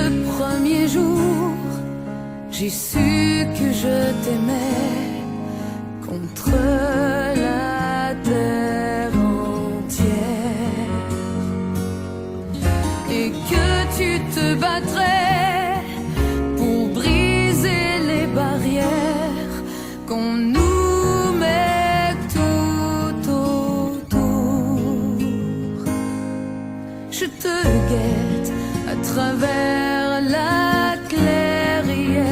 le premier jour, j'ai su que je t'aimais contre la terre entière, et que tu te battrais pour briser les barrières qu'on nous met tout autour. Je te guette à travers la clairière,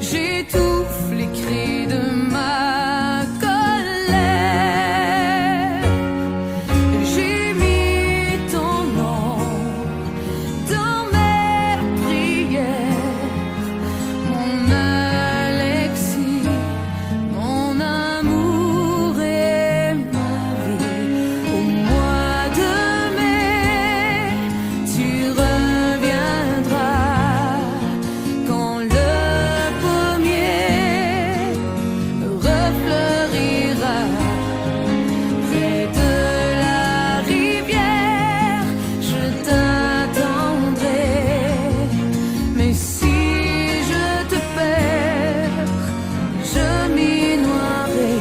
j'étouffe les cris de ma colère. J'ai mis ton nom dans mes prières, mon Alexis, mon amour et ma vie. Au mois de mai, tu reviendras quand le pommier refleurira près de la rivière. Je t'attendrai, mais si je te perds, je m'y noierai.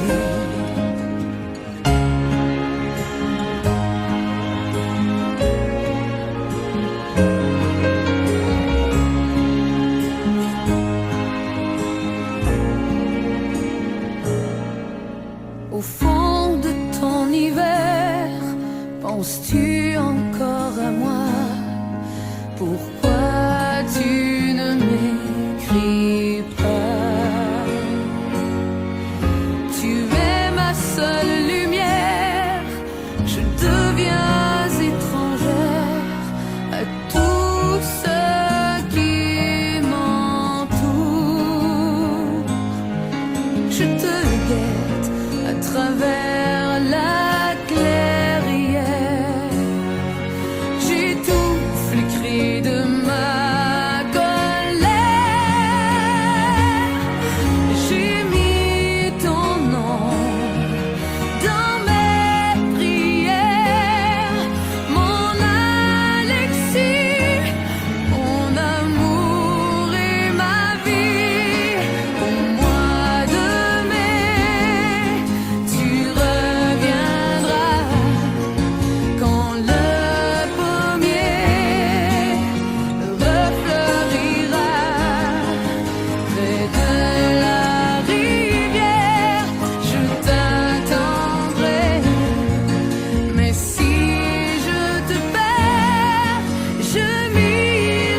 Au fond de ton hiver, penses-tu encore à moi? Pourquoi tu ne m'écris pas? Tu es ma seule lumière, je deviens étrangère à tout ce qui m'entoure. Je te guette à travers la clairière, j'étouffe les cris de ma colère. J'ai mis ton nom dans mes prières, mon Alexis, mon amour et ma vie. Au mois de mai, tu reviendras quand le pommier refleurira près de la rivière. Je t'attendrai, mais si je te perds, je m'y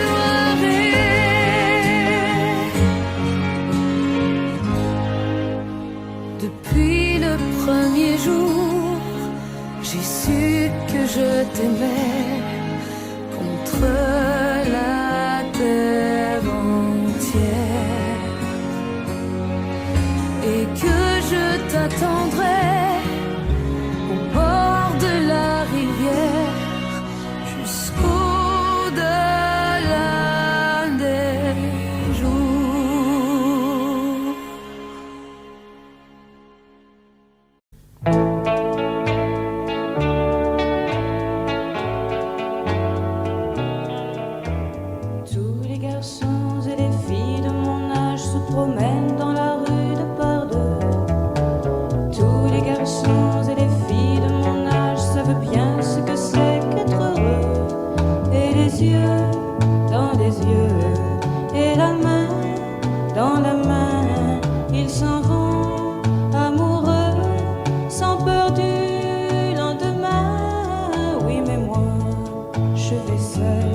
noierai. Depuis le premier jour, j'ai su que je t'aimais contre la terre entière, et que je t'attendrai au bord de la rivière jusqu'au-delà des jours. Tous les garçons et les filles de mon âge se promènent dans la rue de par deux. Tous les garçons et les filles de mon âge savent bien ce que c'est qu'être heureux. Et les yeux dans les yeux, et la main dans la main, ils s'en vont amoureux, sans peur du lendemain. Oui, mais moi, je vais seul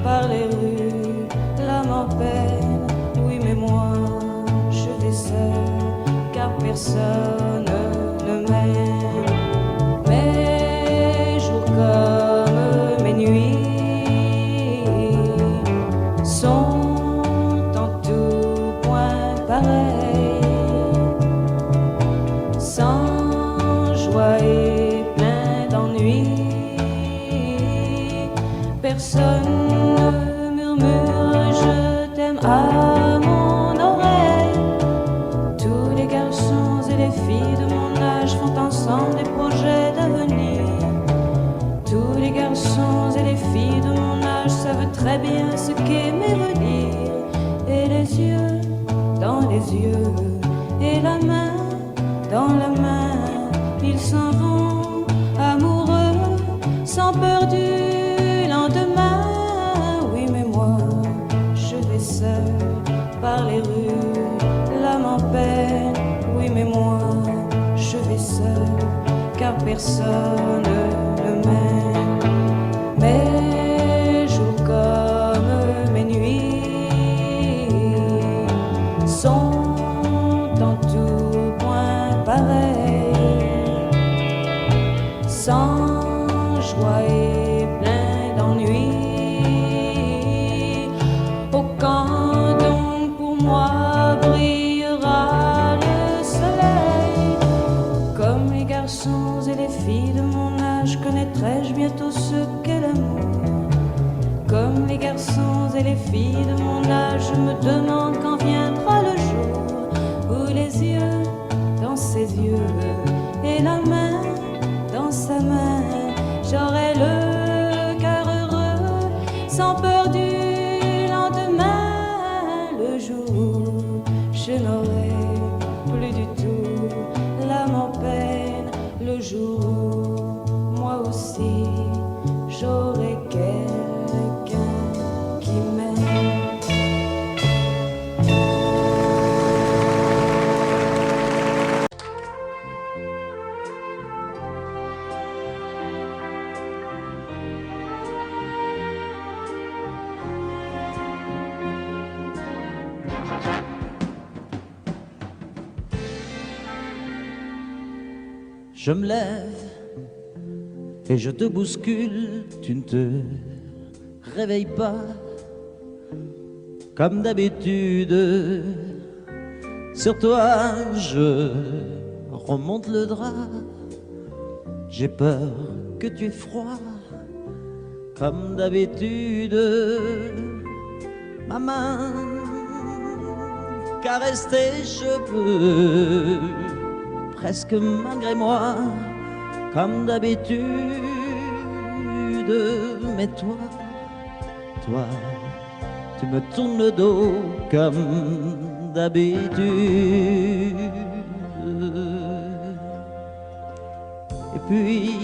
par les rues, l'âme en peine. Oui, mais moi, je vais seul, car personne ne m'aime. Mes jours comme mes nuits sont en tout point pareils, sans joie et plein d'ennui. Personne ne murmure je t'aime à mon oreille. Tous les garçons et les filles de mon âge font ensemble des projets d'avenir. Tous les garçons et les filles de mon âge savent très bien ce qu'aimer veut dire. Et les yeux dans les yeux, et la main dans la main, ils s'en vont amoureux, sans peur du lendemain. Oui, mais moi, je vais seul par les rues, l'âme en peine. Oui, mais moi, je vais seul, car personne ne m'aime. Mes jours comme mes nuits sont en tout point pareils, sans joie et plein d'ennui. Oh, quand donc pour moi brillera le soleil? Comme les garçons et les filles de mon âge, connaîtrai-je bientôt ce qu'est l'amour? Comme les garçons et les filles de mon âge, je me demande quand viendra le jour où les yeux dans ses yeux et la main dans sa main, j'aurai le cœur heureux, sans peur du lendemain. Le jour où je n'aurai plus du tout l'âme en peine, le jour où moi aussi j'aurai quelqu'un qui m'aime. Je me lève et je te bouscule, tu ne te réveilles pas comme d'habitude. Sur toi, je remonte le drap. J'ai peur que tu aies froid comme d'habitude. Ma main caresse tes cheveux, presque malgré moi, comme d'habitude. Mais toi, tu me tournes le dos comme d'habitude. Et puis,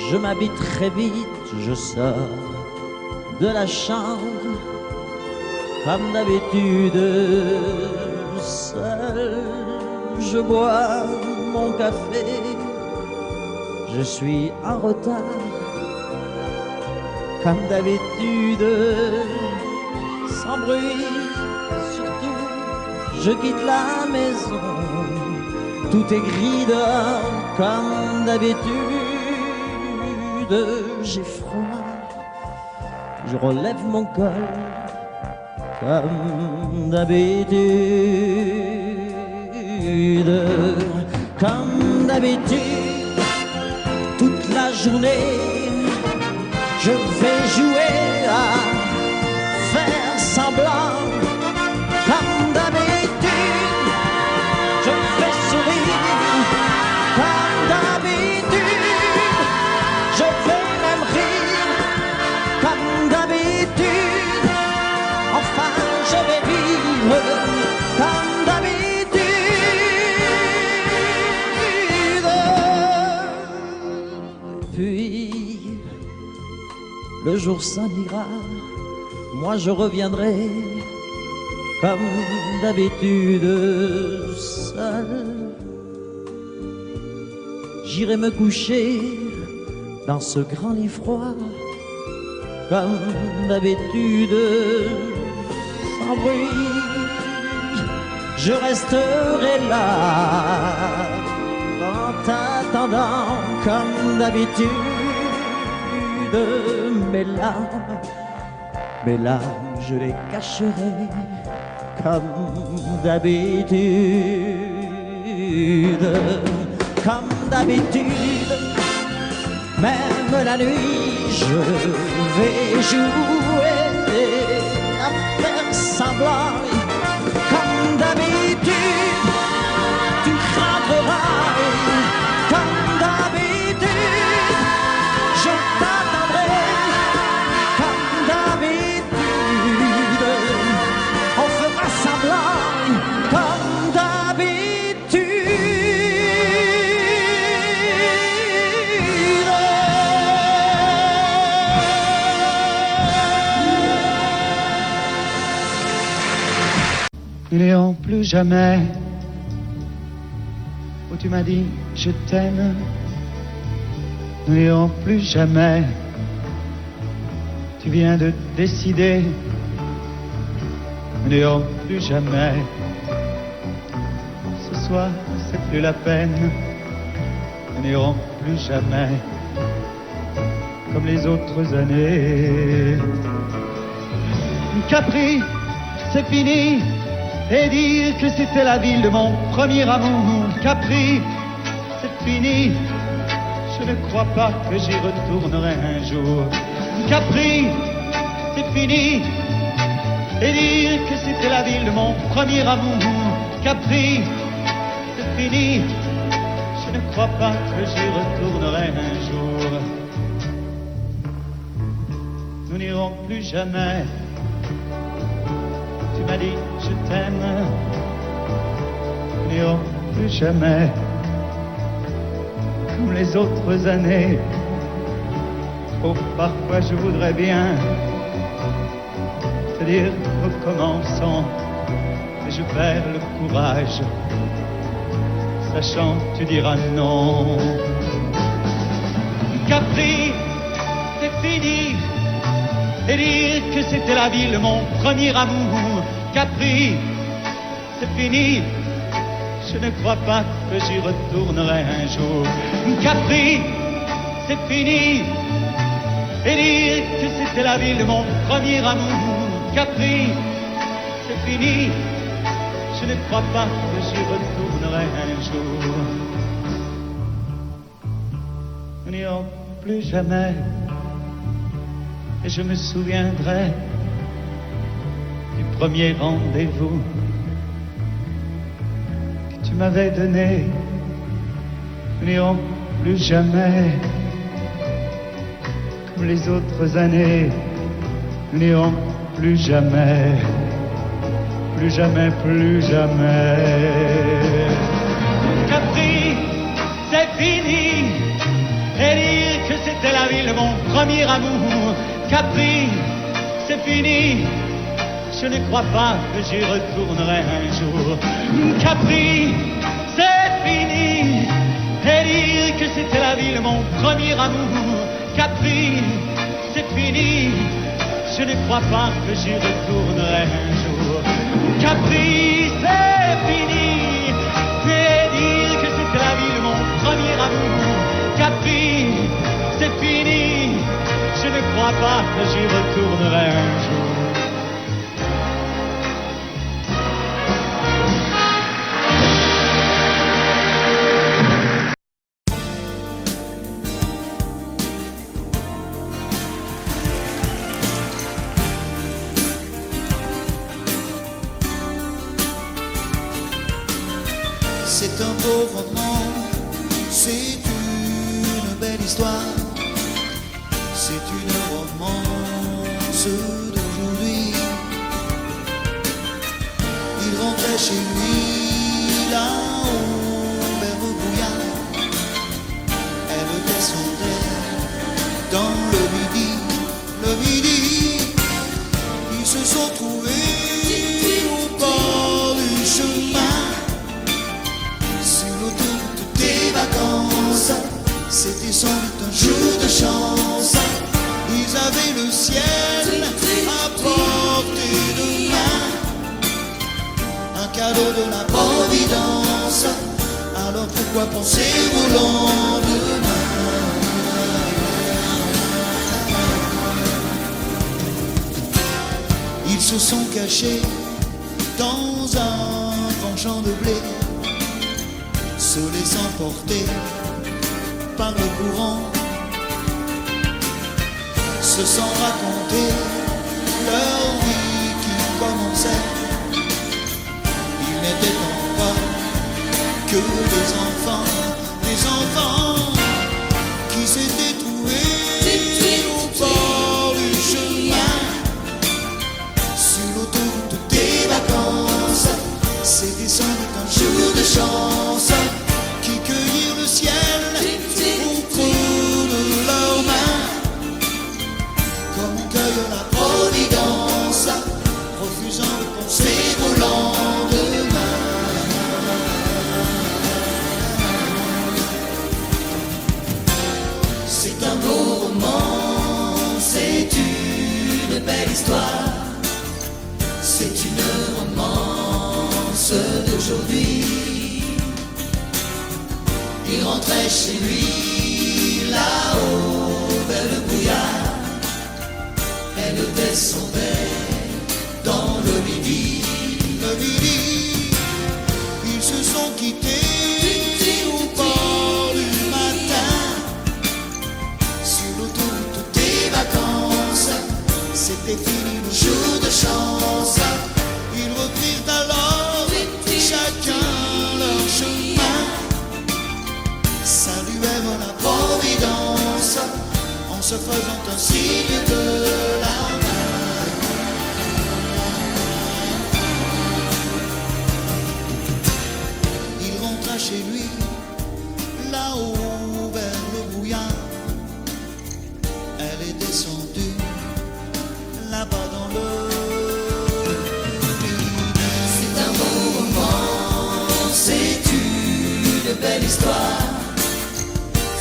je m'habille très vite, je sors de la chambre comme d'habitude. Seul, je bois mon café, je suis en retard, comme d'habitude. Sans bruit, surtout, je quitte la maison. Tout est gris dehors, comme d'habitude. J'ai froid, je relève mon col, comme d'habitude. Comme d'habitude, toute la journée, je vais jouer à faire semblant. Comme d'habitude, je fais sourire. Comme d'habitude, je vais même rire. Comme d'habitude, enfin je vais vivre. Comme d'habitude. Puis, le jour s'en ira, moi je reviendrai, comme d'habitude, seul. J'irai me coucher dans ce grand lit froid, comme d'habitude, sans bruit. Je resterai là, en t'attendant, comme d'habitude. Mes larmes, je les cacherai, comme d'habitude. Comme d'habitude, même la nuit, je vais jouer à faire semblant. Comme d'habitude, tu rentreras. Comme d'habitude, je t'attendrai. Comme nous n'irons plus jamais où tu m'as dit je t'aime. Nous n'irons plus jamais. Tu viens de décider. Nous n'irons plus jamais. Ce soir, c'est plus la peine. Nous n'irons plus jamais comme les autres années. Capri, c'est fini. Et dire que c'était la ville de mon premier amour. Capri, c'est fini. Je ne crois pas que j'y retournerai un jour. Capri, c'est fini. Et dire que c'était la ville de mon premier amour. Capri, c'est fini. Je ne crois pas que j'y retournerai un jour. Nous n'irons plus jamais. Tu m'as dit je t'aime. Nous n'irons plus jamais comme les autres années. Oh, parfois je voudrais bien te dire recommençons, mais je perds le courage, sachant que tu diras non. Capri, c'est fini. Et dire que c'était la ville de mon premier amour. Capri, c'est fini. Je ne crois pas que j'y retournerai un jour. Capri, c'est fini. Et dire que c'était la ville de mon premier amour. Capri, c'est fini. Je ne crois pas que j'y retournerai un jour. Nous n'irons plus jamais. Et je me souviendrai du premier rendez-vous que tu m'avais donné. Nous n'irons plus jamais comme les autres années. Nous n'irons plus jamais, plus jamais, plus jamais. Capri, c'est fini. Et dire que c'était la ville de mon premier amour. Capri, c'est fini. Je ne crois pas que j'y retournerai un jour. Capri, c'est fini. Et dire que c'était la ville de mon premier amour. Capri, c'est fini. Je ne crois pas que j'y retournerai un jour. Capri, c'est fini. Et dire que c'était la ville de mon premier amour. Capri, c'est fini. Je ne crois pas que j'y retournerai un jour. C'est un beau roman, c'est une belle histoire. C'est une romance d'aujourd'hui. Il rentrait chez lui là-haut vers le brouillard. Elle descendait dans le midi. Ils se sont trouvés au bord du chemin. Sur l'autoroute des vacances, c'était sans doute un jour de chance. Ils avaient le ciel à portée de main, un cadeau de la Providence. Alors pourquoi penser au lendemain? Ils se sont cachés dans un grand champ de blé, se laissant porter par le courant, se sont raconté leur vie qui commençait. Ils n'étaient encore que des enfants qui s'étaient trouvés au bord du chemin. Sur l'autoroute des vacances, c'était sans doute un jour de chance, qui cueillirent le ciel au creux de leurs mains, comme on cueille la Providence, refusant de penser au lendemain. histoire. C'est une romance d'aujourd'hui. Il rentrait chez lui là-haut vers le brouillard. Elle descendait dans le midi. Le midi, ils se sont quittés au bord du matin. Sur l'autoroute des vacances, c'était fini le jour de chance. Ils reprirent alors chacun leur chemin, saluèrent la providence en se faisant un signe de la main. Il rentra chez lui là-haut vers le brouillard. Elle est descendue là-bas dans le midi. C'est un beau roman, c'est une belle histoire.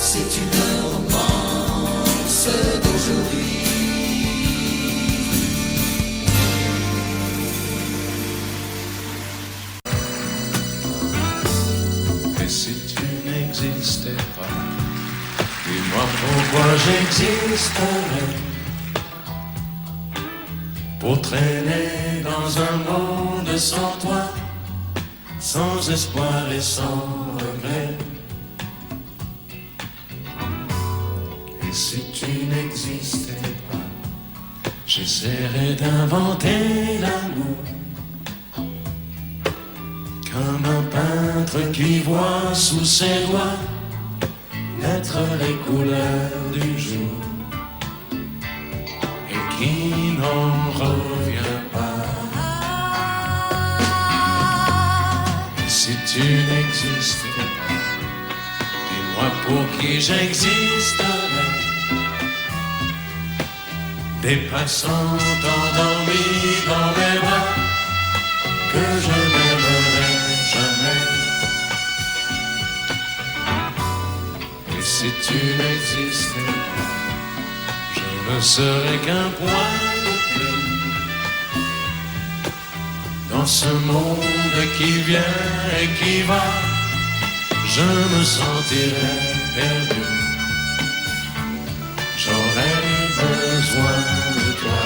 C'est une romance d'aujourd'hui. Et si tu n'existais pas, dis-moi pourquoi j'existerais. Pour traîner dans un monde sans toi, sans espoir et sans regret. Et si tu n'existais pas, j'essaierais d'inventer l'amour. Comme un peintre qui voit sous ses doigts naître les couleurs du jour et qui n'en revient pas. Et si tu n'existais pas, dis-moi pour qui j'existerais. Des passants endormis dans mes bras que je n'aimerais jamais. Et si tu n'existais pas, je ne serais qu'un point de plus dans ce monde qui vient et qui va. Je me sentirais perdu. J'aurais besoin de toi.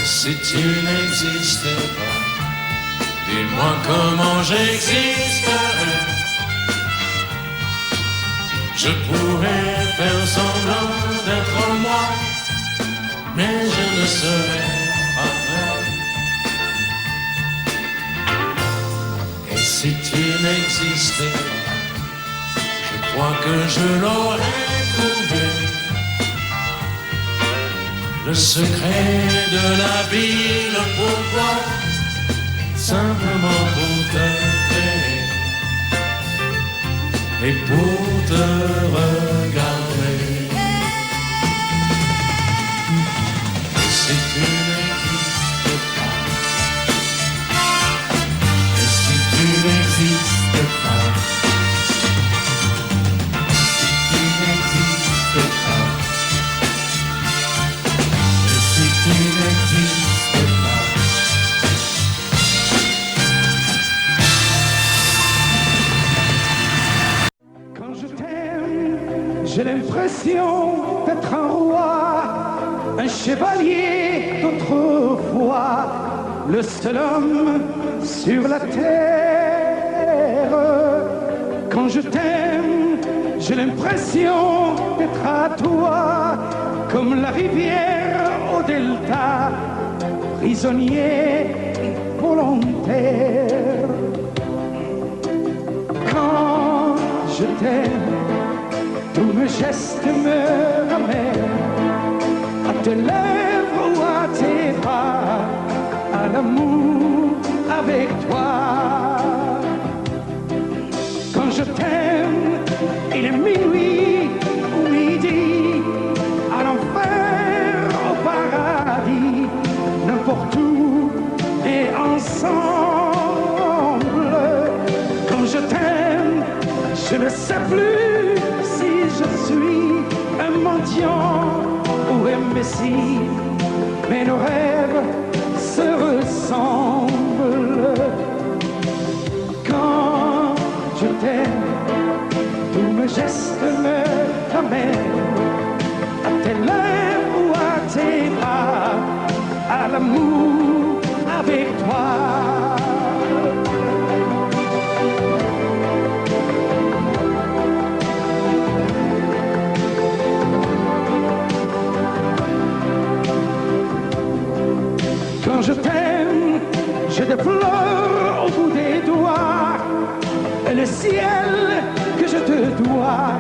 Si tu n'existais pas, dis-moi comment j'existerais. Je pourrais faire semblant d'être moi, mais je ne serais pas vrai. Et si tu n'existais pas, je crois que je l'aurais trouvé. Le secret de la vie, le pourquoi, simplement pour te créer et pour te regarder. Et si tu n'existes pas, et si tu n'existes pas, si tu n'existes pas, tu n'existes pas. Quand je t'aime, j'ai l'impression d'être un roi, un chevalier d'autrefois, le seul homme sur la terre. Quand je t'aime, j'ai l'impression d'être à toi, comme la rivière au delta, prisonnier volontaire. Quand je t'aime, tous mes gestes me ramènent à tes lèvres ou à tes bras, à l'amour avec toi. Quand je t'aime, il est minuit ou midi, à l'enfer, au paradis, n'importe où et ensemble. Quand je t'aime, je ne sais plus si je suis un mendiant ou un messie, mais nos rêves se ressemblent. Quand je t'aime, tous mes gestes me ramènent à tes lèvres ou à tes bras, à l'amour avec toi. Quand je t'aime, je déplore au bout des doigts. Et le ciel que je te dois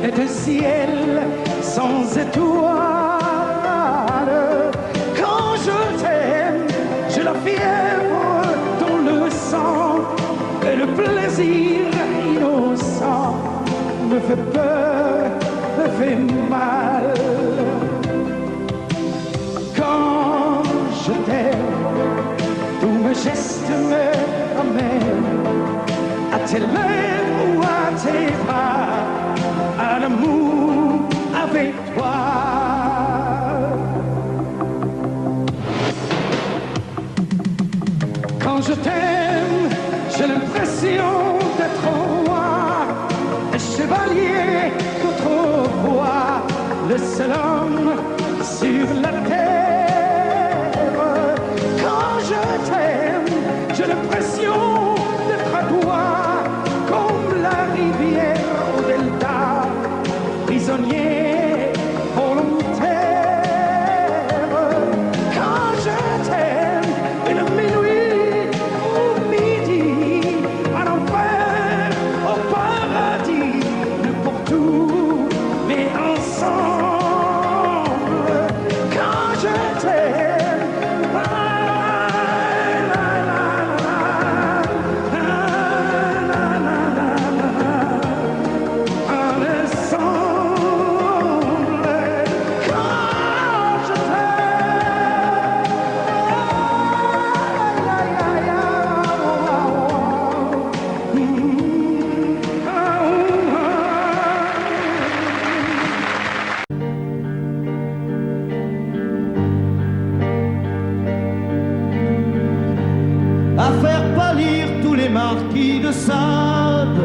est un ciel sans étoiles. Quand je t'aime, j'ai la fièvre dans le sang. Et le plaisir innocent me fait peur, me fait mal. Quand je t'aime, tous mes gestes me ramènent à tes lèvres ou à tes bras, à l'amour avec toi. Quand je t'aime, j'ai l'impression d'être roi, un chevalier d'autrefois, le seul homme sur la terre. Quand je t'aime, j'ai l'impression d'être à toi, comme la rivière au delta, prisonnier volontaire. Quand je t'aime, une minuit ou midi, à l'enfer, au paradis, n'importe où, mais ensemble. Quand je t'aime, à faire pâlir tous les marquis de Sade,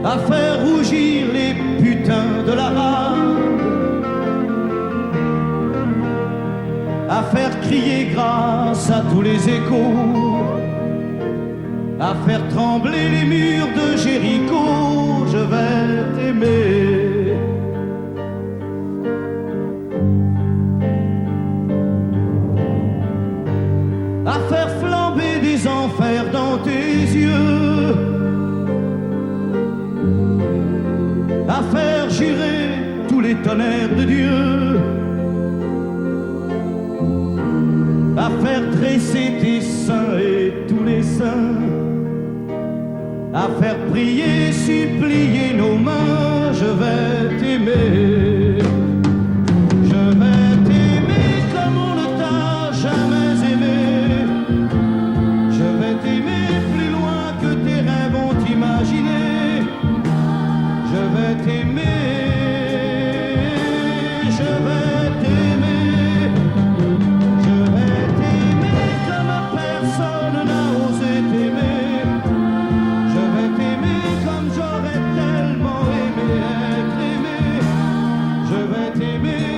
à faire rougir les putains de la rade, à faire crier grâce à tous les échos, à faire trembler les murs de Jéricho. Je vais t'aimer. À faire flamber des enfers dans tes yeux, à faire jurer tous les tonnerres de Dieu, à faire tresser tes seins et tous les saints, à faire prier, supplier nos mains. Je vais t'aimer. Je vais t'aimer comme on ne t'a jamais aimé. Je vais t'aimer plus loin que tes rêves ont imaginé. Je vais t'aimer, je vais t'aimer. Je vais t'aimer comme personne n'a osé t'aimer. Je vais t'aimer comme j'aurais tellement aimé être aimé. Je vais t'aimer,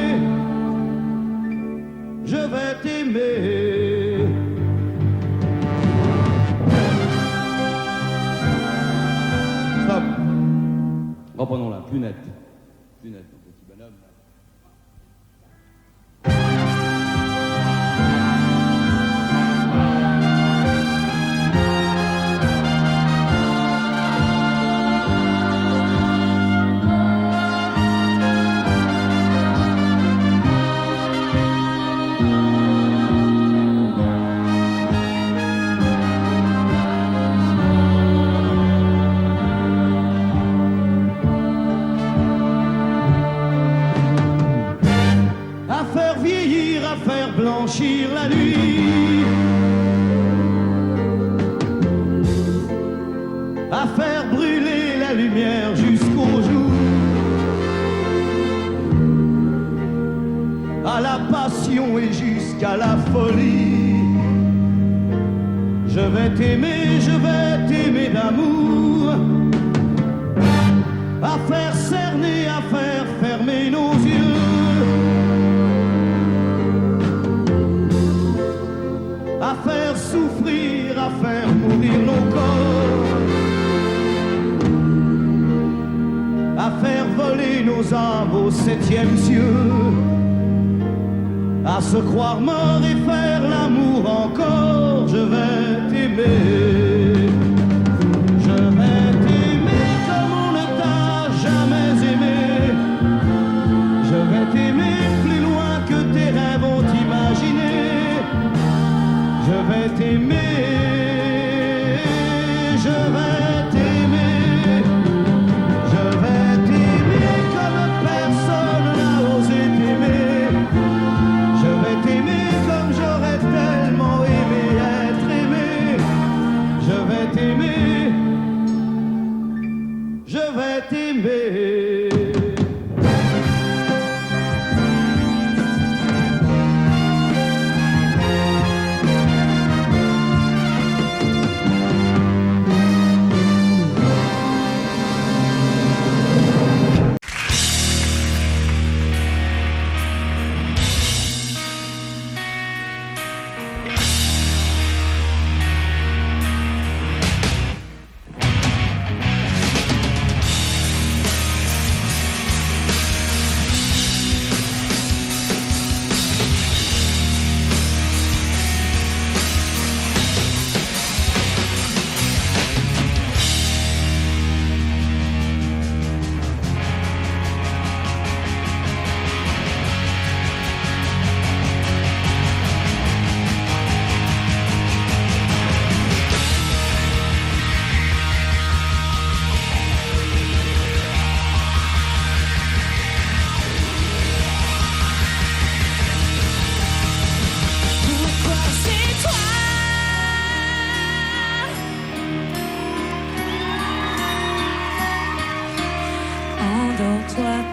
je vais t'aimer. Stop. Reprenons là, plus net. Plus net, mon petit bonhomme. jusqu'à la folie. Je vais t'aimer d'amour, à faire cerner, à faire fermer nos yeux, à faire souffrir, à faire mourir nos corps, à faire voler nos âmes au 7e cieux, à se croire mort et faire l'amour encore. Je vais t'aimer, je vais t'aimer comme on ne t'a jamais aimé. Je vais t'aimer plus loin que tes rêves ont imaginé. Je vais t'aimer, je vais t'aimer, je vais t'aimer comme personne n'a osé t'aimer. Je vais t'aimer comme j'aurais tellement aimé être aimé. Je vais t'aimer, je vais t'aimer.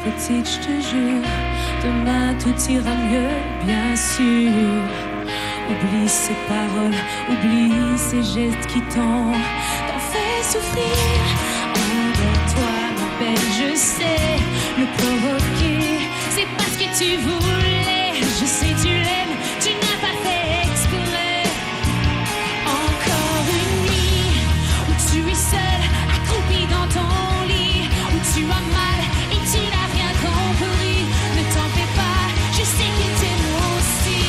Petite, je te jure, demain tout ira mieux, bien sûr. Oublie ces paroles, oublie ces gestes qui t'ont fait souffrir. Endors-toi, ma belle, je sais le provoquer. C'est pas ce que tu voulais, je sais tu l'aimes, tu n'as pas fait exprès. Encore une nuit où tu es seule, accroupie dans ton lit, où tu as mal et tu n'as rien compris. Ne t'en fais pas, je sais qu'il t'aime aussi.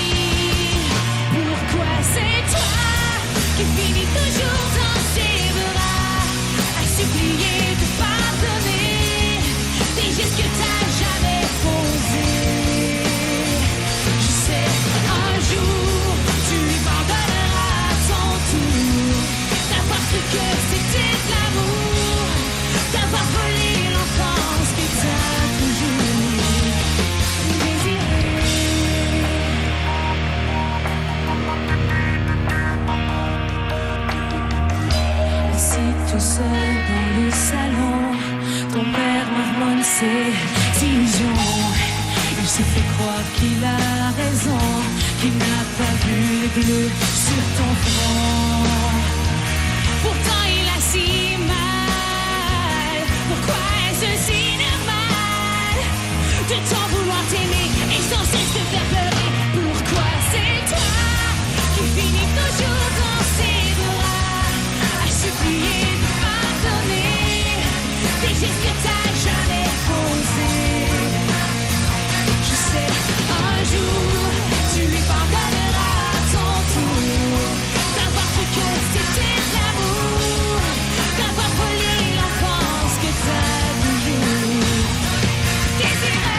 Pourquoi c'est toi qui finis toujours dans ses bras, à supplier de pardonner des gestes que t'as jamais posés? Je sais, un jour tu lui pardonneras à ton tour d'avoir cru que c'était de l'amour, d'avoir volé l'enfance que t'as toujours désiré. Assis tout seul dans le salon, ton père marmonne ses illusions. Il se fait croire qu'il a raison, qu'il n'a pas vu les bleus sur ton front. Pourtant il a si mal. Pourquoi est-ce si normal de t'en vouloir t'aimer et sans cesse te faire pleurer? Pourquoi c'est toi qui finis toujours dans ses bras, à supplier de pardonner des gestes que t'as jamais posés? Je sais, un jour tu lui pardonneras à ton tour d'avoir cru que c'était de l'amour, d'avoir volé l'enfance que t'as toujours désiré.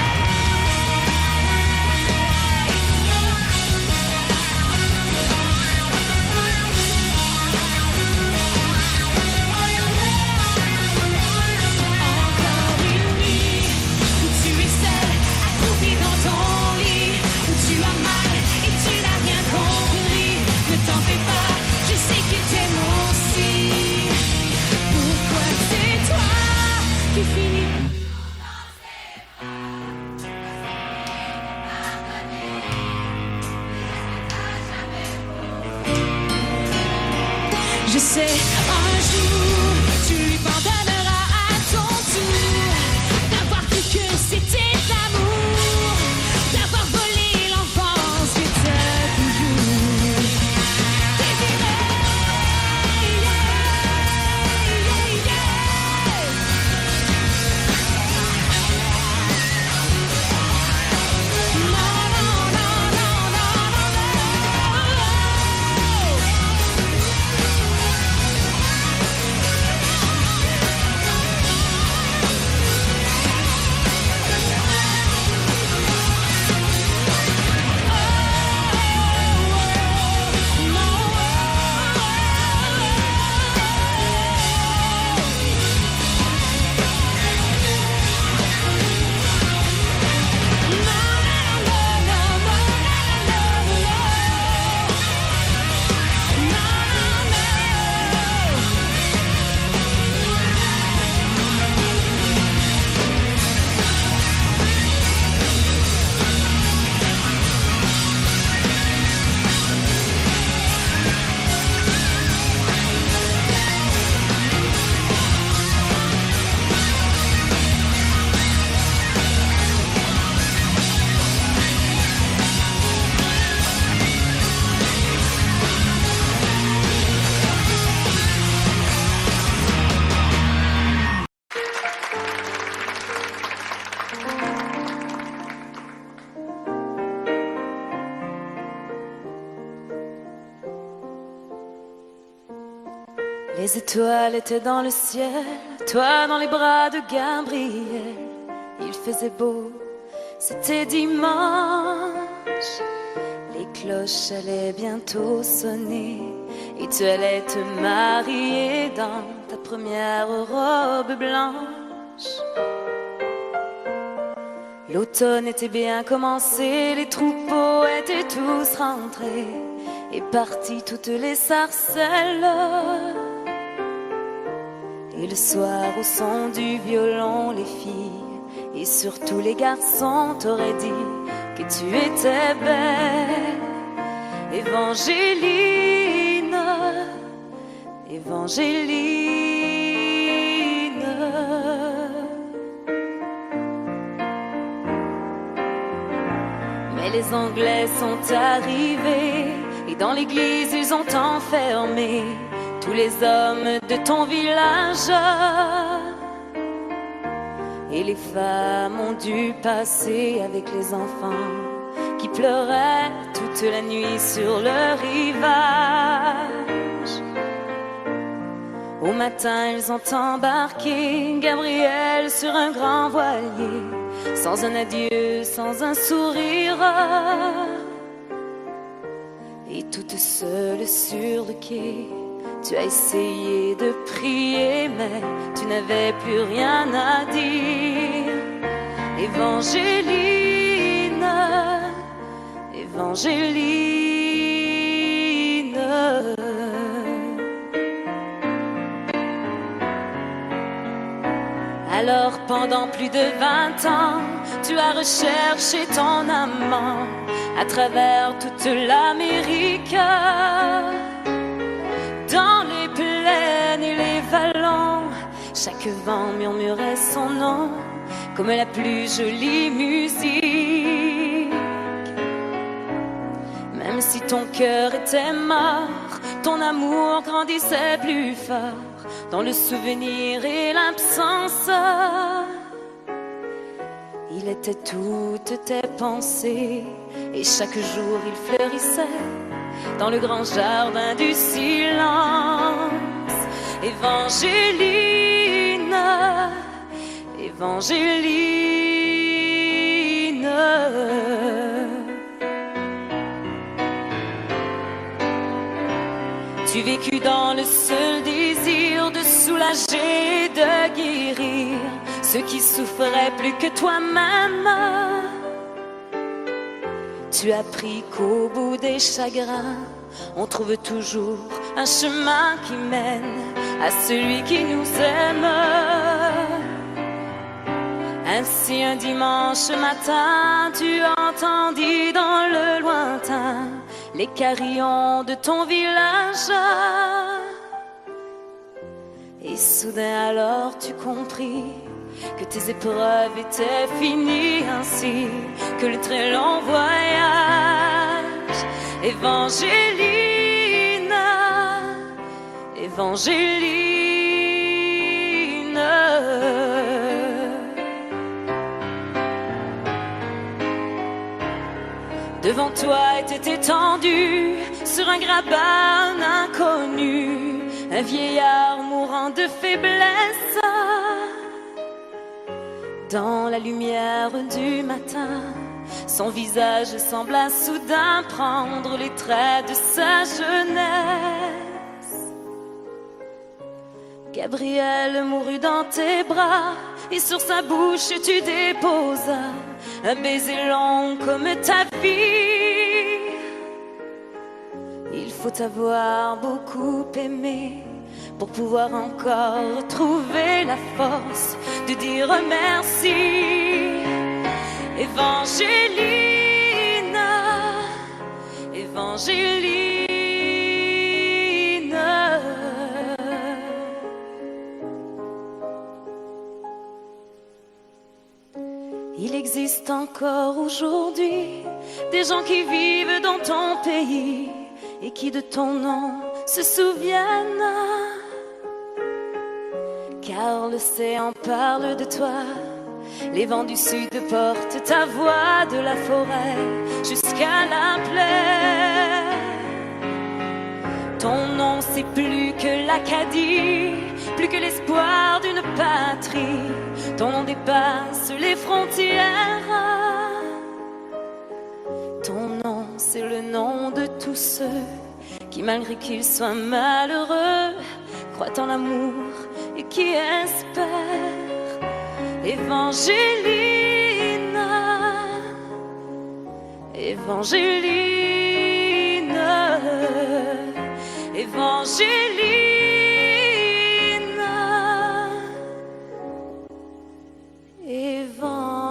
Encore une nuit où tu es seule, accroupie dans ton lit, où tu as mal et tu n'as rien compris. Ne t'en fais pas, je sais qu'il t'aime aussi. Pourquoi c'est toi qui finis Je sais, un jour, tu lui pardonneras à ton tour d'avoir cru que c'était l'amour, d'avoir volé l'enfance que t'as toujours désiré. Les étoiles étaient dans le ciel, toi dans les bras de Gabriel. Il faisait beau, c'était dimanche. Les cloches allaient bientôt sonner et tu allais te marier dans ta première robe blanche. L'automne était bien commencé, les troupeaux étaient tous rentrés et partis toutes les sarcelles. Et le soir au son du violon, les filles et surtout les garçons t'auraient dit que tu étais belle. Évangéline, Évangéline. Mais les Anglais sont arrivés et dans l'église ils ont enfermé tous les hommes de ton village. Et les femmes ont dû passer avec les enfants qui pleuraient toute la nuit sur le rivage. Au matin ils ont embarqué Gabriel sur un grand voilier, sans un adieu, sans un sourire. Et toute seule sur le quai, tu as essayé de prier, mais tu n'avais plus rien à dire. Évangéline, Évangéline. Alors pendant plus de 20 ans, tu as recherché ton amant à travers toute l'Amérique. Dans les plaines et les vallons, chaque vent murmurait son nom comme la plus jolie musique. Même si ton cœur était mort, ton amour grandissait plus fort dans le souvenir et l'absence. Il était toutes tes pensées et chaque jour il fleurissait dans le grand jardin du silence. Évangéline, Évangéline. Tu vécus dans le seul désir de soulager et de guérir ceux qui souffraient plus que toi-même. Tu as appris qu'au bout des chagrins, on trouve toujours un chemin qui mène à celui qui nous aime. Ainsi un dimanche matin, tu entendis dans le lointain les carillons de ton village. Et soudain alors tu compris que tes épreuves étaient finies, ainsi que le très long voyage. Évangélina, Évangéline, devant toi était étendu sur un grabat un inconnu, un vieillard mourant de faiblesse. Dans la lumière du matin, son visage sembla soudain prendre les traits de sa jeunesse. Gabriel mourut dans tes bras, et sur sa bouche tu déposas un baiser long comme ta vie. Il faut avoir beaucoup aimé pour pouvoir encore trouver la force de dire merci. Évangélina, Évangéline. Il existe encore aujourd'hui des gens qui vivent dans ton pays et qui de ton nom se souviennent, car l'océan parle de toi. Les vents du sud portent ta voix de la forêt jusqu'à la plaie. Ton nom c'est plus que l'Acadie, plus que l'espoir d'une patrie. Ton nom dépasse les frontières. Ton nom c'est le nom de tous ceux qui, malgré qu'ils soient malheureux, croient en l'amour et qui espèrent. Évangélina, Évangéline, Évangéline, Évangéline.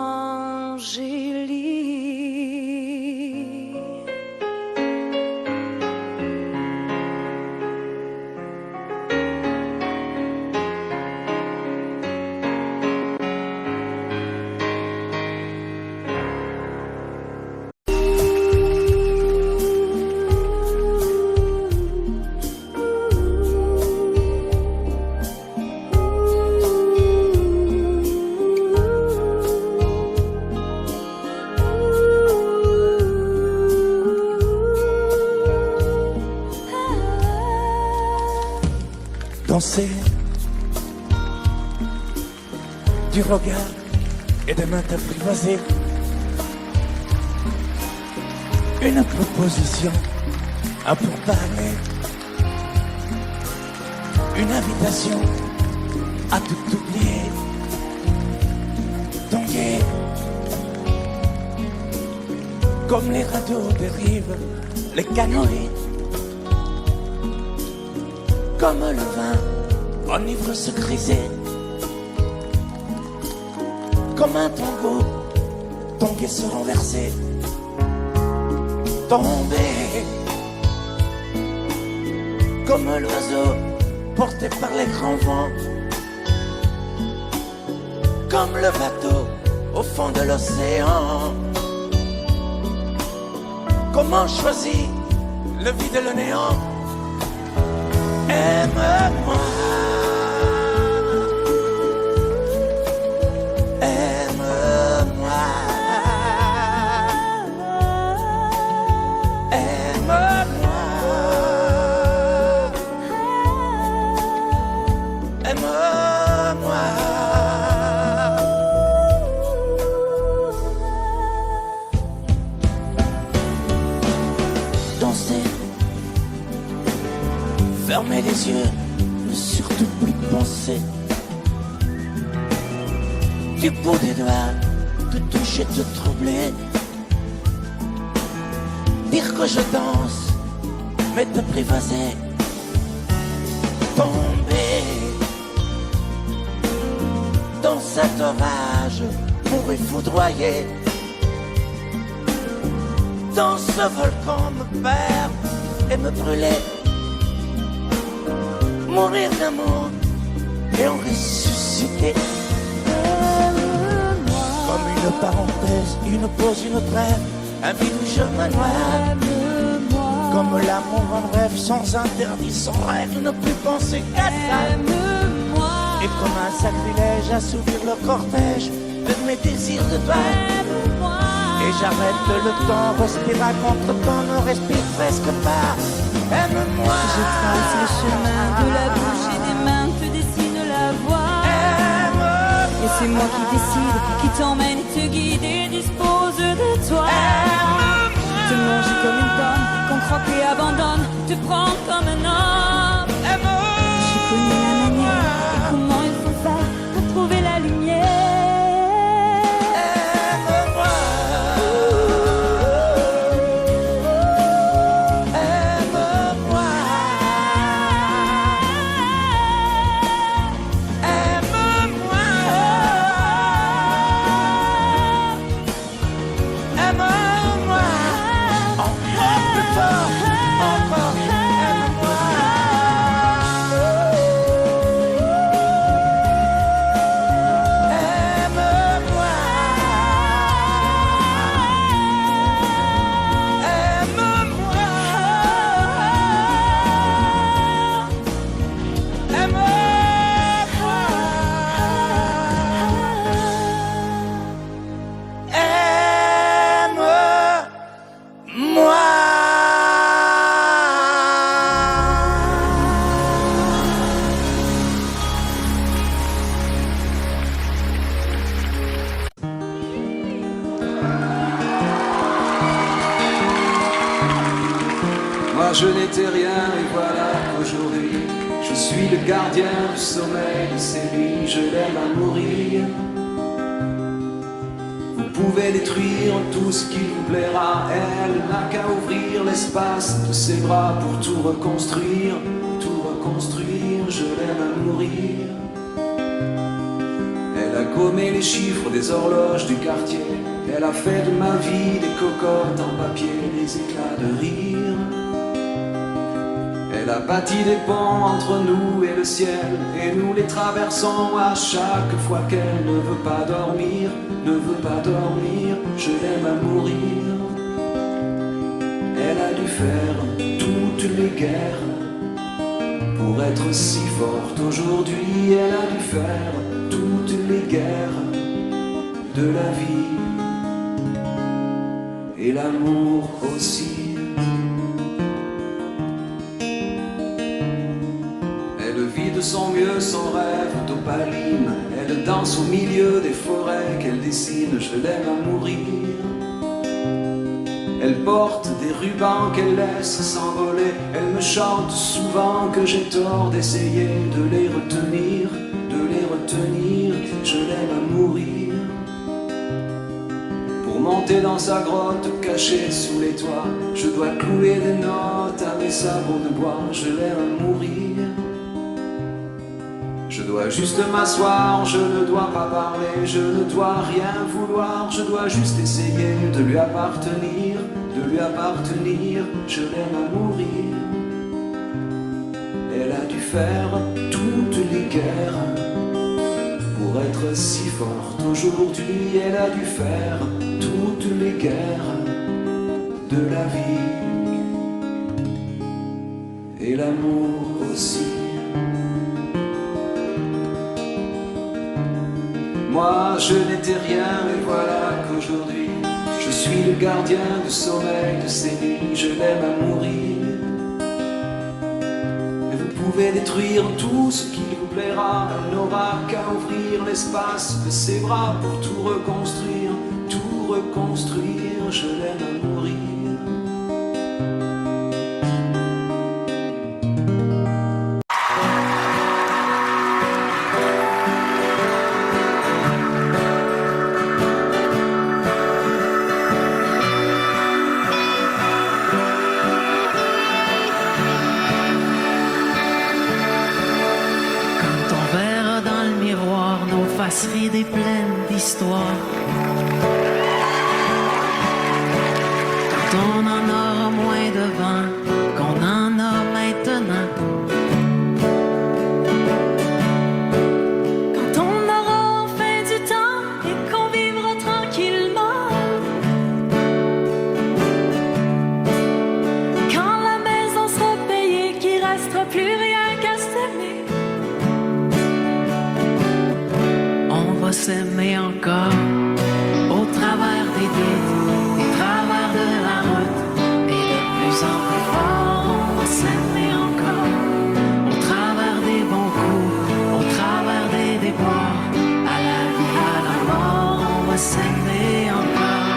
Danser du regard et des mains apprivoisées, une proposition à pourparler, une invitation à tout oublier, tanguer comme les radeaux des rives, les canoës, comme le vin enivre se griser, comme un tango, tanguer se renverser, tomber, comme l'oiseau porté par les grands vents, comme le bateau au fond de l'océan. Comment choisir le vide et le néant? Aime-moi, aime-moi, aime-moi, aime-moi. Danser, fermer les yeux, ne surtout plus penser. Du bout des doigts, te toucher, te troubler. Dire que je danse, mais t'apprivoiser. Tomber dans cet orage, mourir foudroyé. Dans ce volcan me perdre et me brûler. Mourir d'amour et en ressusciter. Comme une parenthèse, une pause, une trêve, un vide où je me noie. Comme l'amour en rêve, sans interdit, sans règle, ne plus penser qu'à ça. Et comme un sacrilège, assouvir le cortège de mes désirs de toi. Et j'arrête le temps, respire à contre-temps, ne respire presque pas. Aime-moi. Je trace le chemin de la bouche et des mains, te dessine la voie. Et c'est moi qui décide, qui t'emmène et te guide et dispose de toi. Te manger comme une pomme, qu'on croque et abandonne, te prendre comme un homme. Je connais la manière et comment il faut faire pour trouver la lumière. Je n'étais rien et voilà qu'aujourd'hui je suis le gardien du sommeil de ces nuits. Je l'aime à mourir. Vous pouvez détruire tout ce qui vous plaira. Elle n'a qu'à ouvrir l'espace de ses bras pour tout reconstruire. Tout reconstruire, je l'aime à mourir. Elle a gommé les chiffres des horloges du quartier. Elle a fait de ma vie des cocottes en papier, des éclats de rire. Elle a bâti des ponts entre nous et le ciel, et nous les traversons à chaque fois qu'elle ne veut pas dormir, ne veut pas dormir, je l'aime à mourir. Elle a dû faire toutes les guerres pour être si forte aujourd'hui. Elle a dû faire toutes les guerres de la vie et l'amour aussi. De son mieux, son rêve d'opaline. Elle danse au milieu des forêts qu'elle dessine. Je l'aime à mourir. Elle porte des rubans qu'elle laisse s'envoler. Elle me chante souvent que j'ai tort d'essayer de les retenir, de les retenir. Je l'aime à mourir. Pour monter dans sa grotte cachée sous les toits, je dois clouer des notes à mes sabots de bois. Je l'aime à mourir. Je dois juste m'asseoir, je ne dois pas parler, je ne dois rien vouloir, je dois juste essayer de lui appartenir, de lui appartenir, je l'aime à mourir. Elle a dû faire toutes les guerres pour être si forte aujourd'hui. Elle a dû faire toutes les guerres de la vie et l'amour aussi. Moi je n'étais rien et voilà qu'aujourd'hui je suis le gardien du sommeil de ces nuits. Je l'aime à mourir. Et vous pouvez détruire tout ce qui vous plaira. Elle n'aura qu'à ouvrir l'espace de ses bras pour tout reconstruire, tout reconstruire. Je l'aime à mourir. Des plaines d'histoire. Quand on en aura moins de vent qu'on en a maintenant, s'aimer encore. Au travers des doutes, des travers de la route, et de plus en plus fort, on va s'aimer encore. Au travers des bons coups, au travers des déboires, à la vie, à la mort, on va s'aimer encore.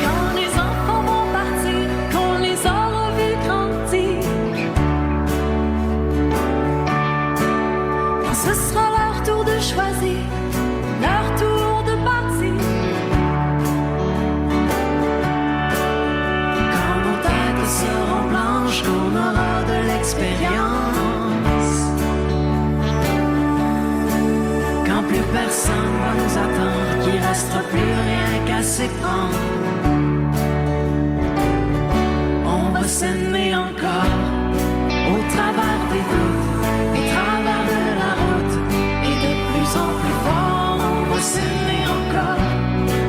Quand les enfants vont partir, qu'on les aura vus grandir, quand ce sera leur tour de choisir, leur tour de partir, quand nos têtes seront blanches, qu'on aura de l'expérience, quand plus personne va nous attendre, qu'il restera plus rien qu'à s'éprendre, on va s'aimer encore. Au travers des doutes, des travers de la route, et de plus en plus fort, on va s'aimer encore.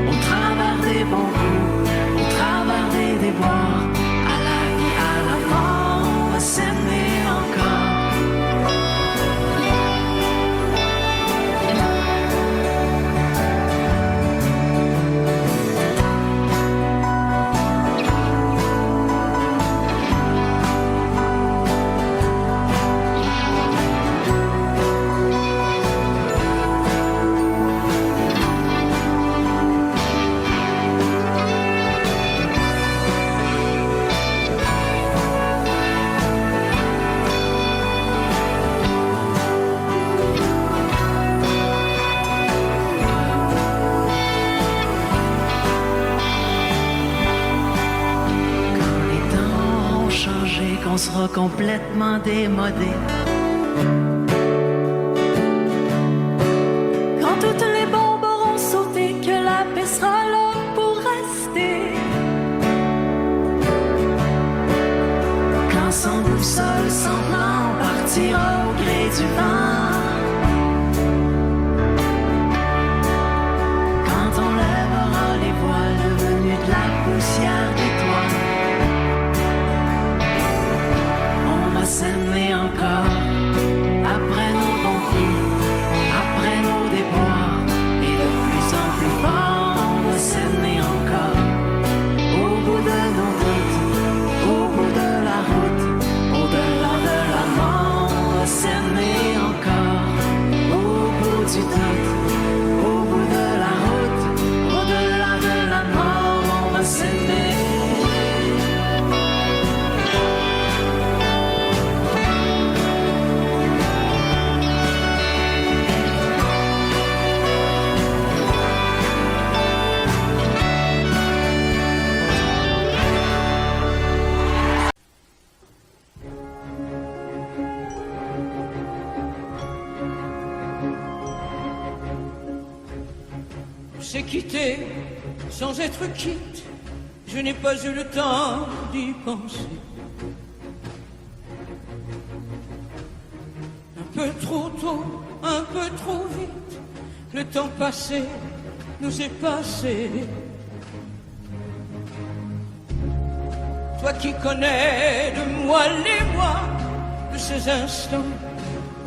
Au travers des bons coups, au travers des déboires, à la vie, à la mort, on va s'aimer encore. Quand les temps auront changé, qu'on sera complètement démodé, quand toutes les bombes auront sauté, que la paix sera là pour rester, quand sans boussole, sans plan, on partira au gré du vent, quand on lèvera les voiles devenus de la poussière des toits, on va s'aimer encore. Après nos bons coups, après nos déboires, et de plus en plus fort, on va s'aimer encore. Au bout de nos doutes, au bout de la route, au-delà de la mort, on va s'aimer encore. Au bout du doute, au bout de la route, au-delà de la mort, on va s'aimer. C'est quitté sans être quitte, je n'ai pas eu le temps d'y penser. Un peu trop tôt, un peu trop vite, le temps passé nous est passé. Toi qui connais de moi les mois, de ces instants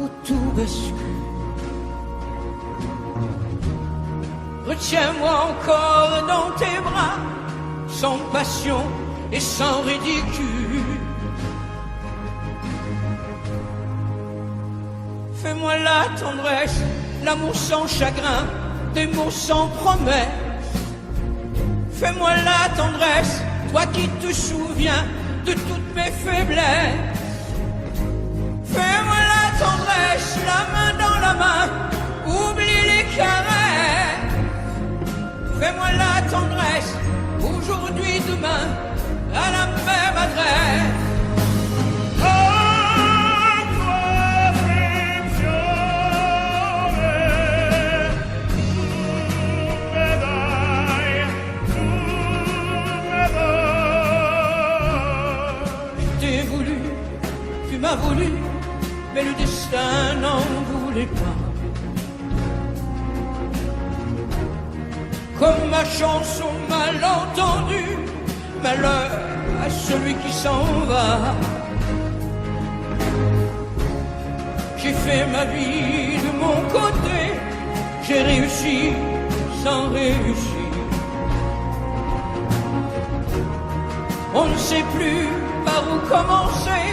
où tout bascule, retiens-moi encore dans tes bras, sans passion et sans ridicule. Fais-moi la tendresse, l'amour sans chagrin, des mots sans promesse. Fais-moi la tendresse, toi qui te souviens de toutes mes faiblesses. Fais-moi la tendresse, la main dans la main, oublie les caresses. Fais-moi la tendresse, aujourd'hui, demain, à la même adresse. Je t'ai voulu, tu m'as voulu, mais le destin n'en voulait pas. Comme ma chanson mal entendue, malheur à celui qui s'en va. j'ai fait ma vie de mon côté, j'ai réussi sans réussir. On ne sait plus par où commencer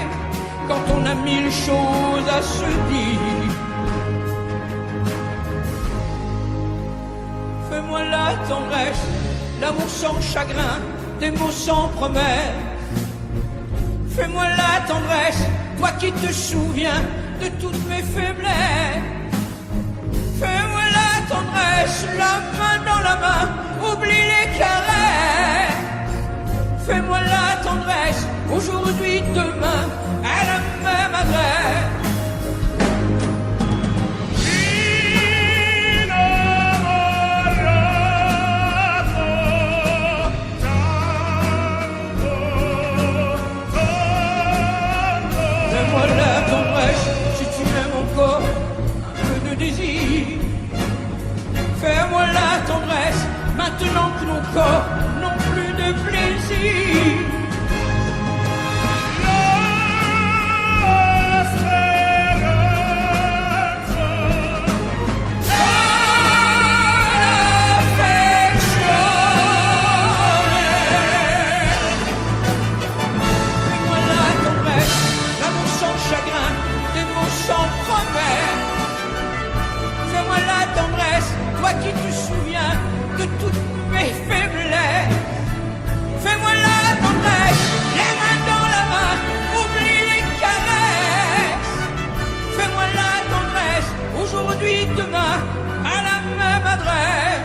quand on a mille choses à se dire. Fais-moi la tendresse, l'amour sans chagrin, des mots sans promesse. Fais-moi la tendresse, toi qui te souviens de toutes mes faiblesses. Fais-moi la tendresse, la main dans la main, oublie les caresses. Fais-moi la tendresse, aujourd'hui, demain, à la même adresse. Fais-moi la tendresse, si tu aimes encore un peu de désir. Fais-moi la tendresse, maintenant que nos corps n'ont plus de plaisir. Fais-moi la tendresse, toi qui te souviens de toutes mes faiblesses. Fais-moi la tendresse, les mains dans la main, oublie les caresses. Fais-moi la tendresse, aujourd'hui, demain, à la même adresse.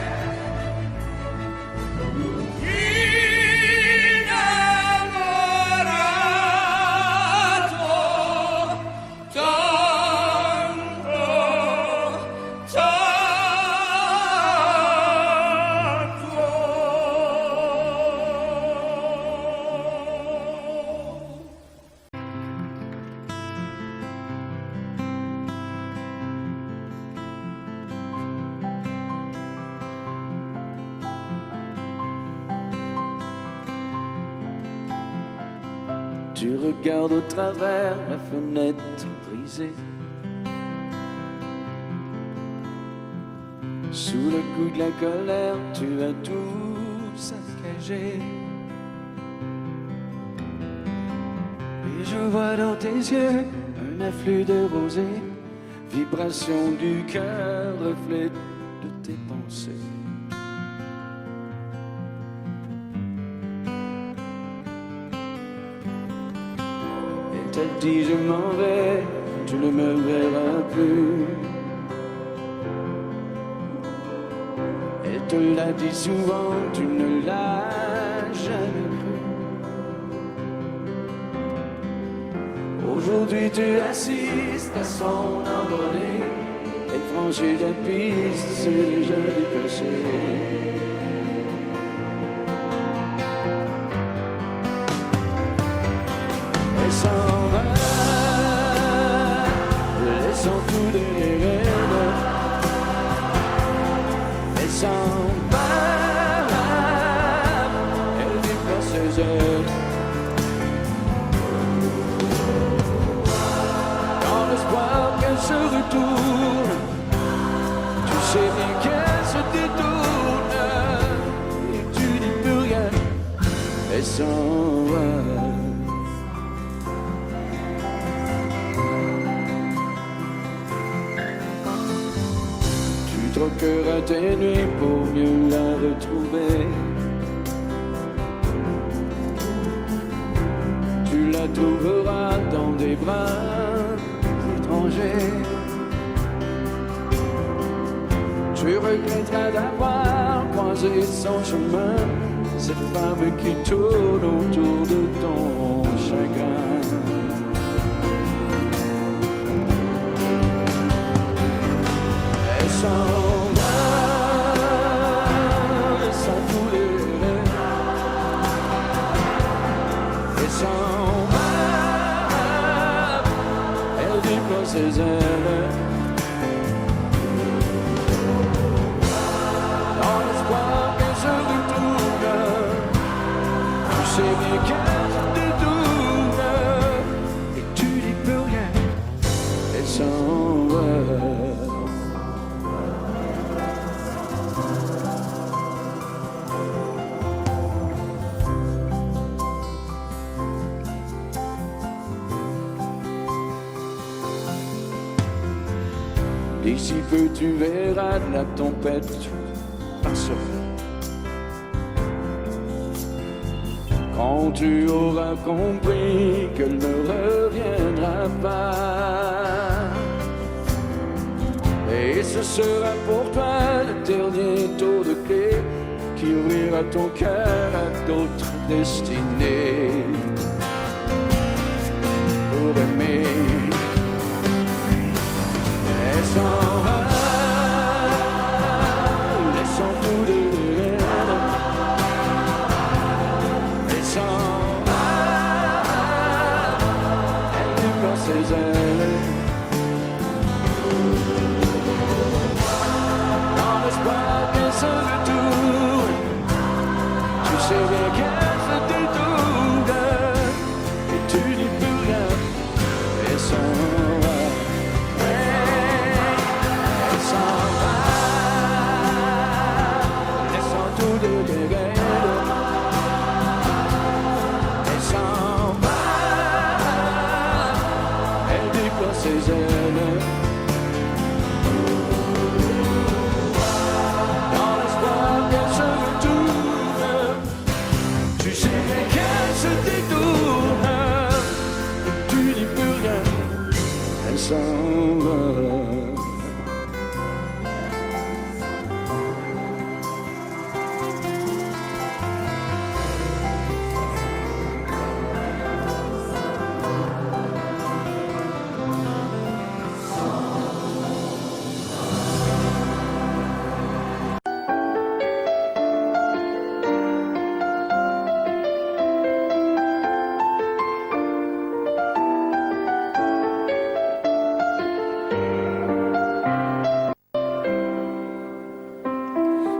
Tu regardes au travers la fenêtre brisée. Sous le coup de la colère, tu as tout saccagé. Et je vois dans tes yeux un afflux de rosée, vibration du cœur, reflet de tes pensées. Elle dit je m'en vais, tu ne me verras plus. Elle te l'a dit souvent, tu ne l'as jamais cru. Aujourd'hui tu assistes à son envolée. Elle franchit la piste, c'est déjà dépassé. Elle s'en va, laissant tout derrière elle. Elle s'en va, elle déploie ses ailes. Dans l'espoir qu'elle se retourne, tu sais bien qu'elle se détourne. Et tu dis plus rien, elle s'en va. Troqueras tes nuits pour mieux la retrouver. Tu la trouveras dans des bras étrangers. Tu regretteras d'avoir croisé son chemin, cette femme qui tourne autour de ton chagrin. Elle s'en va, laissant couler l'air. Elle s'en va, elle déploie ses ailes. Dans l'espoir qu'elle se retourne, tu sais bien qu'elle se détourne. Et tu dis plus rien, elle s'en va. D'ici peu tu verras la tempête passera. Quand tu auras compris qu'elle ne reviendra pas. Et ce sera pour toi le dernier tour de clé qui ouvrira ton cœur à d'autres destinées. Pour aimer, elle s'en va, laissant tout derrière. Elle s'en va, elle déploie ses ailes. Dans l'espoir qu'elle se retourne, tu sais bien qu'elle se détourne, et tu dis plus rien. Elle s'en va, elle s'en va, laissant tout derrière. Elle s'en va, elle déploie ses ailes. Dans l'espoir qu'elle se retourne, tu sais bien qu'elle se détourne, tu dis plus rien, elle s'en va.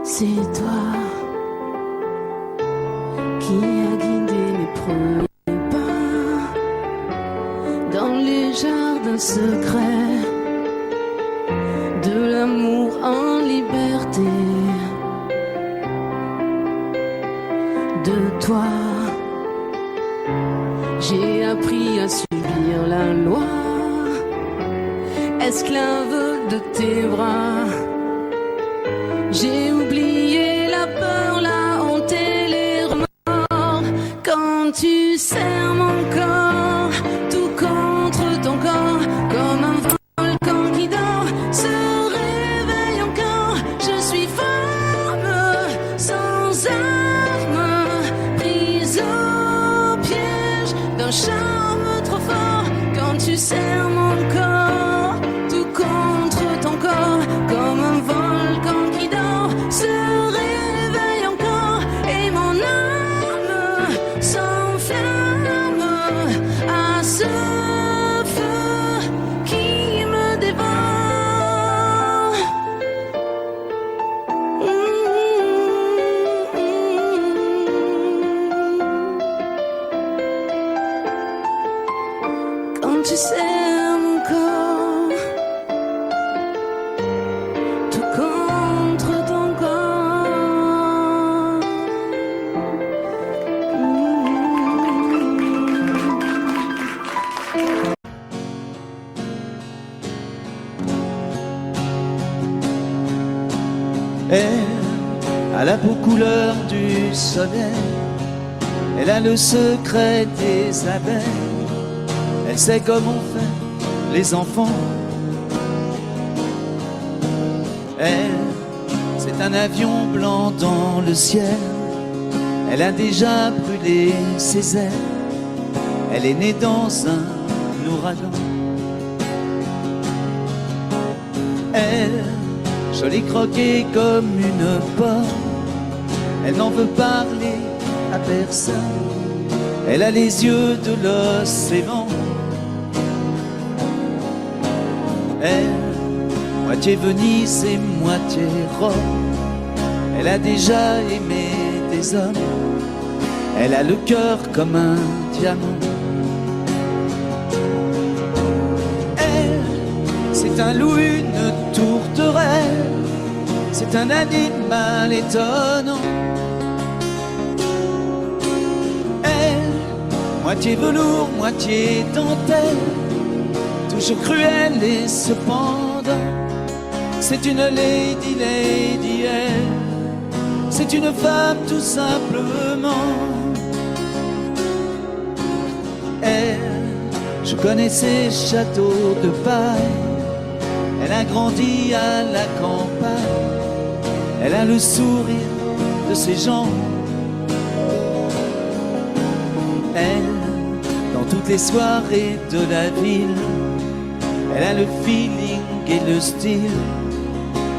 C'est toi qui as guidé mes premiers pas dans les jardins secrets de l'amour en liberté. De toi, j'ai appris à subir la loi, esclave de tes bras. J'ai oublié la peur, la honte et les remords. Quand tu serres mon corps, tout contre ton corps, comme un volcan qui dort, se réveille encore. Je suis femme, sans arme, prise au piège d'un charme trop fort. Quand tu serres mon corps, tout contre ton corps, comme un volcan qui dort, se réveille encore, et mon âme s'enflamme à ce feu qui me dévore. Quand tu serres mon corps, tout contre ton corps. Elle a la peau couleur du soleil, elle a le secret des abeilles, elle sait comment faire les enfants. Elle, c'est un avion blanc dans le ciel, elle a déjà brûlé ses ailes, elle est née dans un ouragan. Elle, jolie croquée comme une pomme, elle n'en veut parler à personne, elle a les yeux de l'océan. Elle, moitié Venise et moitié Rome, elle a déjà aimé des hommes, elle a le cœur comme un diamant. Elle, c'est un loup, une tourterelle, c'est un animal étonnant. Elle, moitié velours, moitié dentelle, toujours cruelle et cependant C'est une lady, lady, elle. C'est une femme tout simplement. Elle, je connais ses châteaux de paille. Elle a grandi à la campagne. Elle a le sourire de ses gens. Elle, dans toutes les soirées de la ville, elle a le feeling et le style.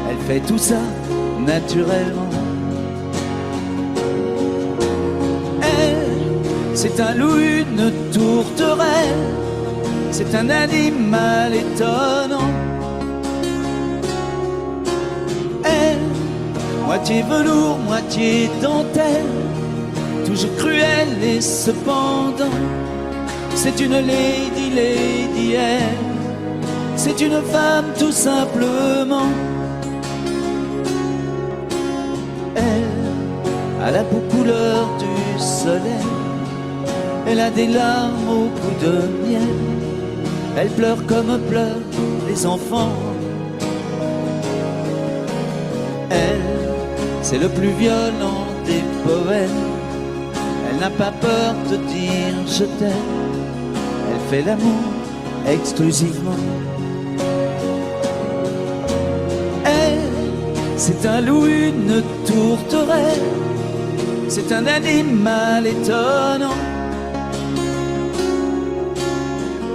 Elle fait tout ça naturellement. Elle, c'est un loup, une tourterelle. C'est un animal étonnant. Elle, moitié velours, moitié dentelle, toujours cruelle et cependant, c'est une lady, lady, elle. C'est une femme tout simplement. Elle a la peau couleur du soleil. Elle a des larmes au bout de miel. Elle pleure comme pleurent les enfants. Elle, c'est le plus violent des poètes. Elle n'a pas peur de dire je t'aime. Elle fait l'amour exclusivement. C'est un loup, une tourterelle. C'est un animal étonnant.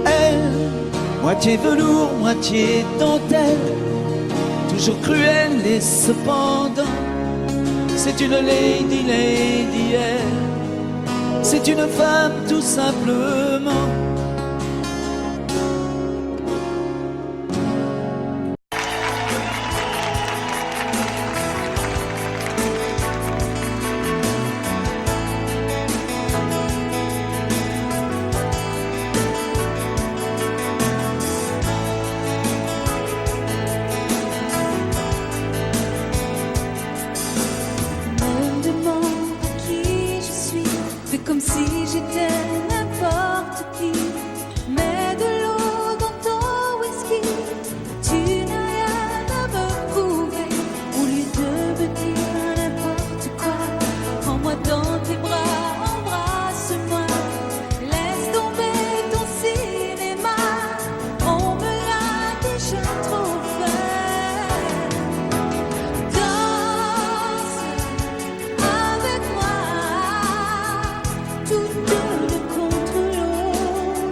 Elle, moitié velours, moitié dentelle, toujours cruelle et cependant, c'est une lady, lady, elle. C'est une femme tout simplement. Comme si j'étais n'importe qui. Mets de l'eau dans ton whisky. Tu n'as rien à me prouver. Au lieu de me dire n'importe quoi, prends-moi dans tes bras, embrasse-moi. Laisse tomber ton cinéma. On me l'a déjà trop fait. Danse avec moi. Toutes deux contre l'autre.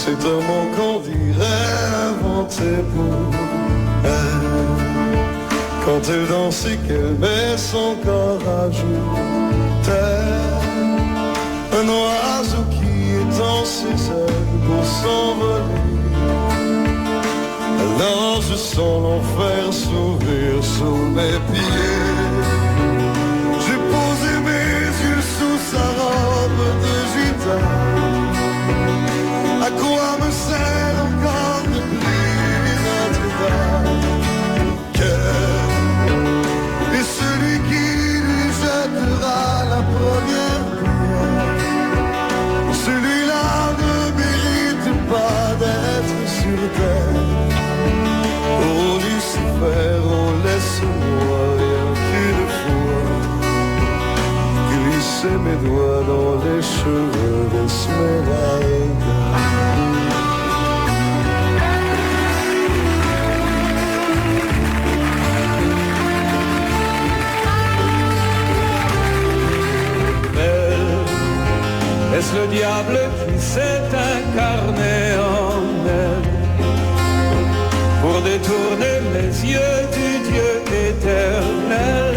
C'est un mot qu'on dirait inventé pour elle. Quand elle danse et qu'elle met son corps à jour, tel un oiseau qui étend ses ailes pour s'envoler. Alors je sens l'enfer s'ouvrir sous mes pieds. J'ai posé mes yeux sous sa robe de gitane. À quoi me sert encore de prier Notre-Dame? Quel est celui qui lui jettera la première pierre? Celui-là ne mérite pas d'être sur terre. Oh Lucifer, oh laisse-moi rien qu'une fois glisser mes doigts dans les cheveux d'Esmeralda. Est-ce le diable qui s'est incarné en elle pour détourner mes yeux du Dieu éternel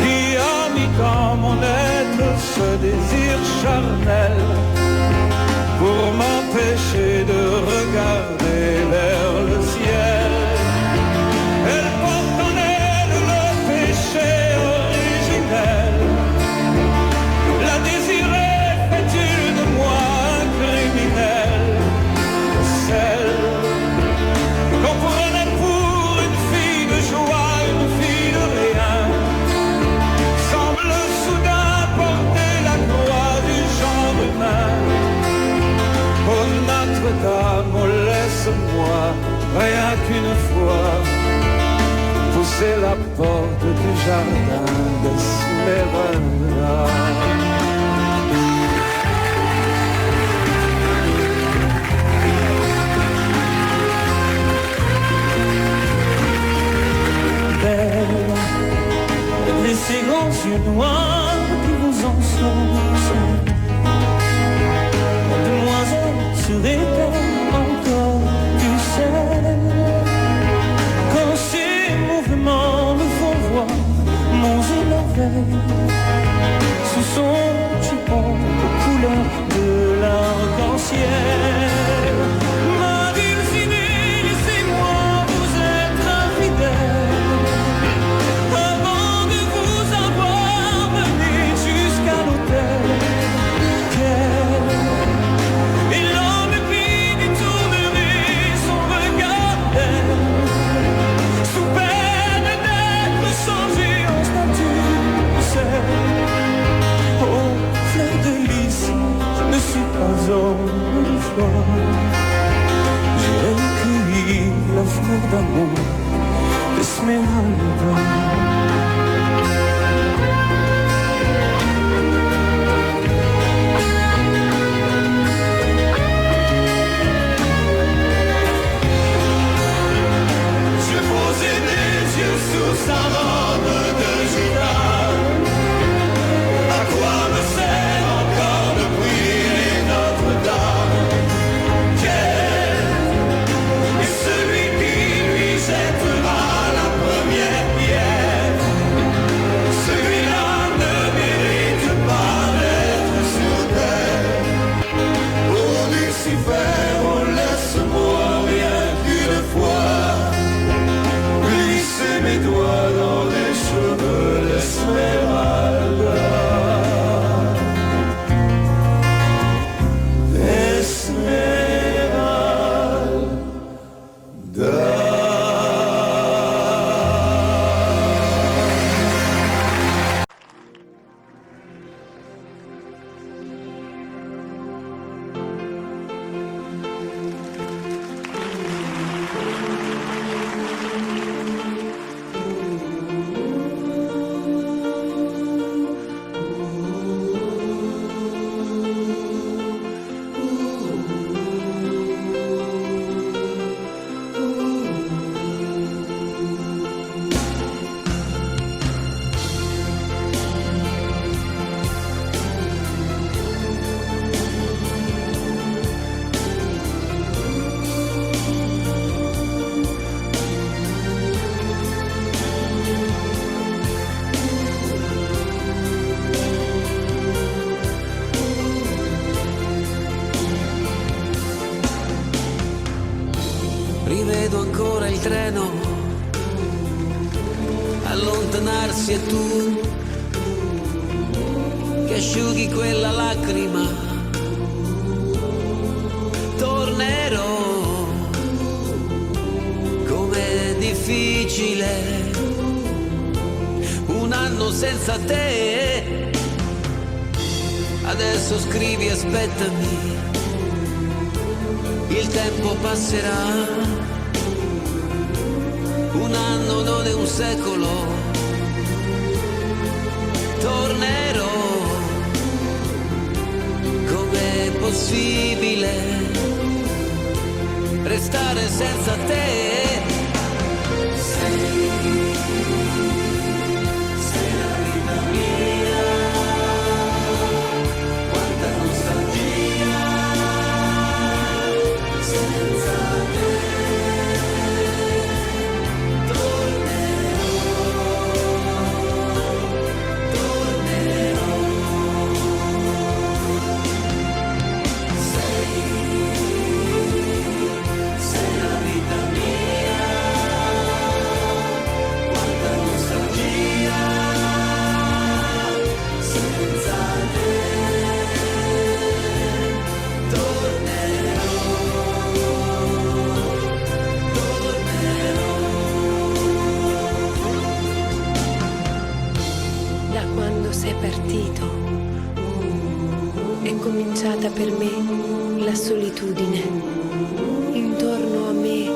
qui a mis dans mon être ce désir charnel pour m'empêcher de regarder vers le ciel? Elle porte en elle le péché originel. La désirer fait-il de moi un criminel? Celle qu'on prenait pour une fille de joie, une fille de rien, semble soudain porter la croix du genre humain. Oh Notre-Dame, oh laisse-moi rien qu'une fois pousser la porte du jardin d'Esmeralda. Et ces grands yeux noirs qui vous enfoncent, demoiselle, serait-elle encore du sel? Quand ces mouvements me font voir mon zèle en veille, sous son jupon aux couleurs de l'arc-en-ciel. Ma Dulcinée, laissez-moi vous être infidèle. Une fois, j'ai recueilli la fleur d'amour d'Esmeralda. J'ai posé mes yeux sous sa robe de gitane. À quoi me sert encore de prier Notre-Dame? ancora il treno, allontanarsi e tu che asciughi quella lacrima. Tornerò, com'è difficile un anno senza te. Adesso scrivi, aspettami, il tempo passerà. Un anno non è un secolo. Tornerò, com'è possibile restare senza te? Sei la vita mia, quanta nostalgia senza te. Sei partito, è cominciata per me la solitudine. Intorno a me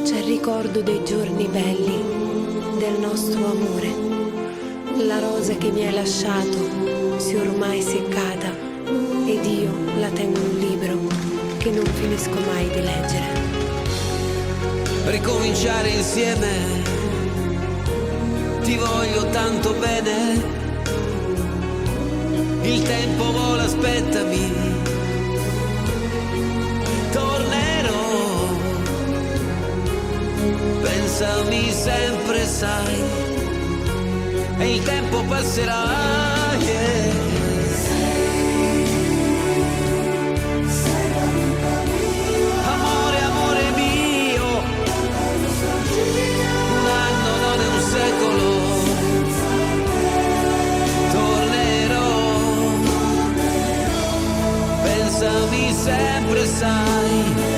c'è il ricordo dei giorni belli, del nostro amore. La rosa che mi hai lasciato si è ormai seccata ed io la tengo in un libro che non finisco mai di leggere. Ricominciare insieme, ti voglio tanto bene. Il tempo vola, aspettami, tornerò, pensami sempre, sai, e il tempo passerà, yeah. Sei la vita mia, amore, amore mio, un anno non è un secolo. Pensami sempre, sai,